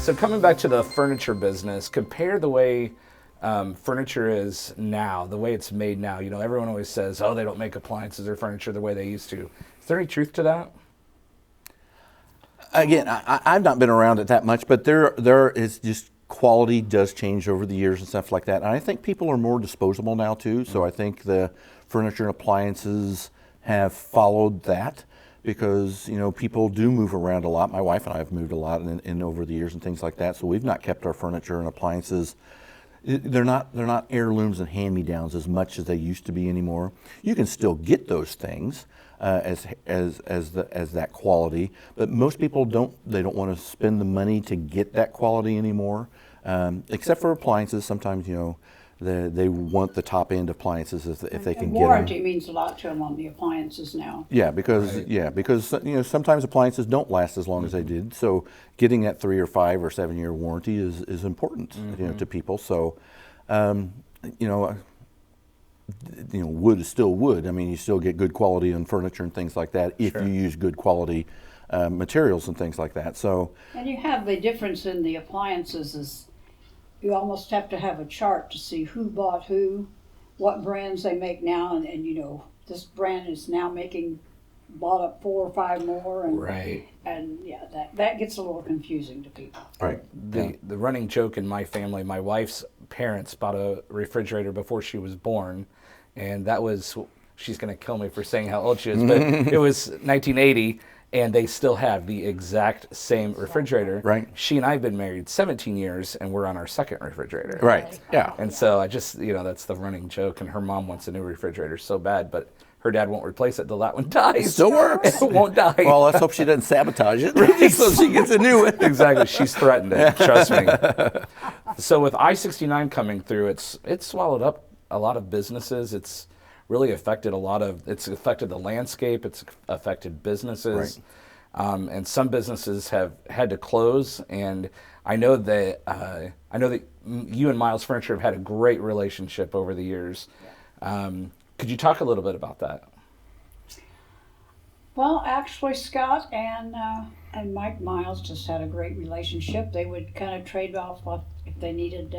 So coming back to the furniture business, compare the way furniture is now, the way it's made now. You know, everyone always says, oh, they don't make appliances or furniture the way they used to. Is there any truth to that? Again, I've not been around it that much, but there is just quality does change over the years and stuff like that. And I think people are more disposable now too. So I think the furniture and appliances have followed that because, you know, people do move around a lot. My wife and I have moved a lot in over the years and things like that. So we've not kept our furniture and appliances. They're not heirlooms and hand-me-downs as much as they used to be anymore. You can still get those things as that quality, but most people don't want to spend the money to get that quality anymore. Except for appliances, sometimes, you know, they want the top end appliances if they can get them. Warranty means a lot to them on the appliances now. Yeah, because you know, sometimes appliances don't last as long as they did. So getting that 3 or 5 or 7 year warranty is important, you know, to people. So you know, wood is still wood. I mean, you still get good quality on furniture and things like that if you use good quality materials and things like that. So and you have the difference in the appliances is you almost have to have a chart to see who bought who, what brands they make now, and you know, this brand is now bought up 4 or 5 more, and yeah, that gets a little confusing to people. Right. The running joke in my family, my wife's parents bought a refrigerator before she was born, and that was, she's going to kill me for saying how old she is, but it was 1980. And they still have the exact same refrigerator. Right. She and I have been married 17 years, and we're on our second refrigerator. Right. Yeah. And so I just, you know, that's the running joke. And her mom wants a new refrigerator so bad, but her dad won't replace it till that one dies. It still works. It won't die. Well, let's hope she doesn't sabotage it, so she gets a new one. Exactly. She's threatened it. Trust me. So with I-69 coming through, it's swallowed up a lot of businesses. It's really affected it's affected the landscape, it's affected businesses, and some businesses have had to close. And I know that you and Miles Furniture have had a great relationship over the years. Could you talk a little bit about that? Well, actually, Scott and Mike Miles just had a great relationship. They would kind of trade off if they needed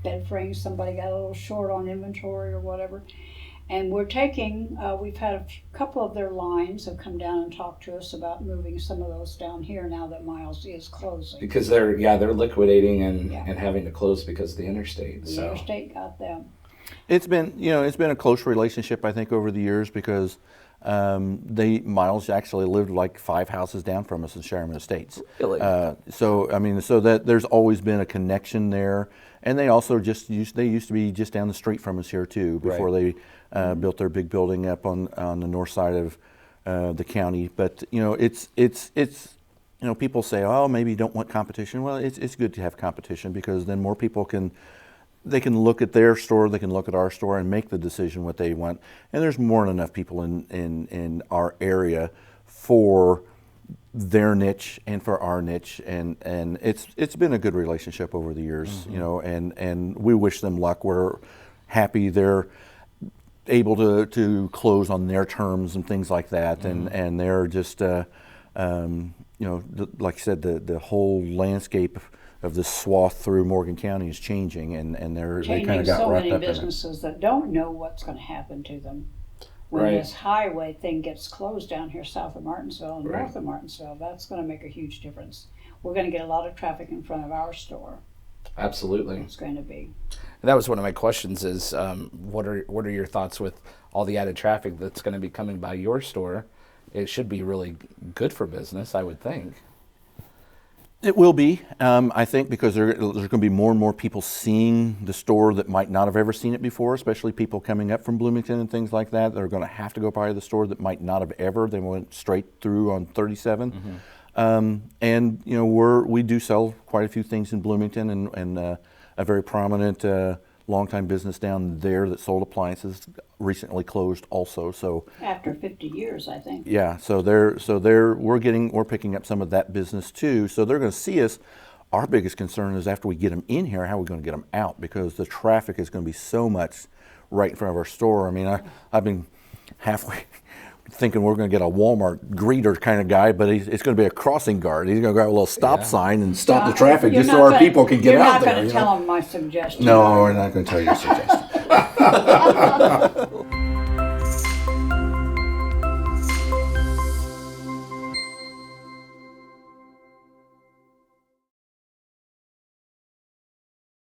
bed frames, somebody got a little short on inventory or whatever. And we've had a couple of their lines have come down and talked to us about moving some of those down here now that Miles is closing. Because they're liquidating and having to close because of the interstate. The interstate got them. It's been a close relationship, I think, over the years because Miles actually lived like 5 houses down from us in Sherman Estates. Really? So that there's always been a connection there. And they also used to be just down the street from us here too before they built their big building up on the north side of the county. But you know, it's you know, people say, oh, maybe you don't want competition. Well, it's good to have competition because then more people can look at their store, they can look at our store and make the decision what they want. And there's more than enough people in our area for their niche and for our niche, and it's been a good relationship over the years, you know, and we wish them luck. We're happy they're able to close on their terms and things like that, and they're just you know, like I said, the whole landscape of this swath through Morgan County is changing, and they kind of got wrapped up in it. So many businesses that don't know what's going to happen to them when this highway thing gets closed down here south of Martinsville and north of Martinsville. That's going to make a huge difference. We're going to get a lot of traffic in front of our store. Absolutely. It's going to be. And that was one of my questions is what are your thoughts with all the added traffic that's going to be coming by your store? It should be really good for business, I would think. It will be, I think, because there's going to be more and more people seeing the store that might not have ever seen it before, especially people coming up from Bloomington and things like that. They're going to have to go by the store that might not have ever. They went straight through on 37. And, you know, we do sell quite a few things in Bloomington and a very prominent longtime business down there that sold appliances recently closed also. So after 50 years, I think. Yeah, so we're picking up some of that business too. So they're going to see us. Our biggest concern is after we get them in here, how are we going to get them out? Because the traffic is going to be so much right in front of our store. I mean, I've been halfway. thinking we're going to get a Walmart greeter kind of guy, but it's going to be a crossing guard. He's going to grab a little stop sign and stop the traffic just so our people can get out there. You're not going to tell them my suggestion. No, we're not going to tell you your suggestion.